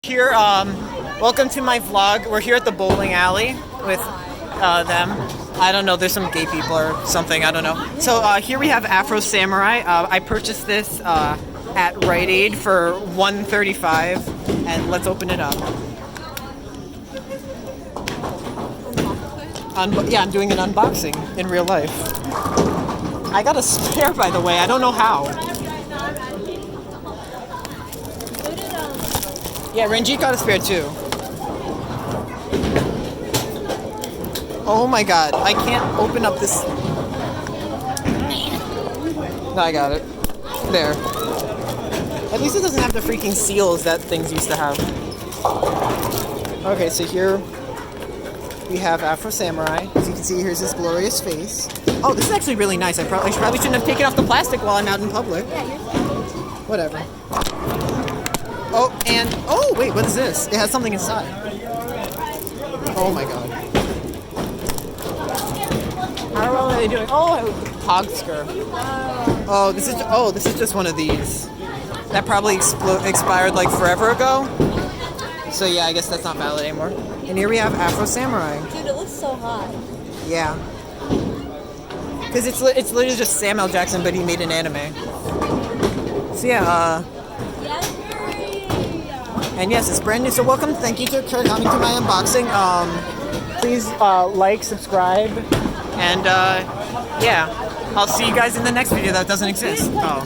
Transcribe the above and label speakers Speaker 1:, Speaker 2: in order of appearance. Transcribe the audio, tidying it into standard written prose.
Speaker 1: Here, welcome to my vlog. We're here at the bowling alley with them. I don't know, there's some gay people or something, I don't know. So here we have Afro Samurai. I purchased this at Rite Aid for $135, and let's open it up. Yeah, I'm doing an unboxing in real life. I got a spare, by the way, I don't know how. Yeah, Ranjit got a spare too. Oh my god, I can't open up this. No, I got it. There. At least it doesn't have the freaking seals that things used to have. Okay, so here we have Afro Samurai. As you can see, here's his glorious face. Oh, this is actually really nice. I probably shouldn't have taken off the plastic while I'm out in public. Whatever. Oh, and oh wait, what is this? It has something inside. Oh my god. How are they doing? Oh, Hogsker. Oh, this is just one of these. That probably expired like forever ago. So yeah, I guess that's not valid anymore. And here we have Afro Samurai.
Speaker 2: Dude, it looks so hot.
Speaker 1: Yeah. Because it's literally just Sam L. Jackson, but he made an anime. So yeah, and yes, it's brand new, so welcome. Thank you for coming to my unboxing. Please like, subscribe, and yeah, I'll see you guys in the next video that doesn't exist. Oh.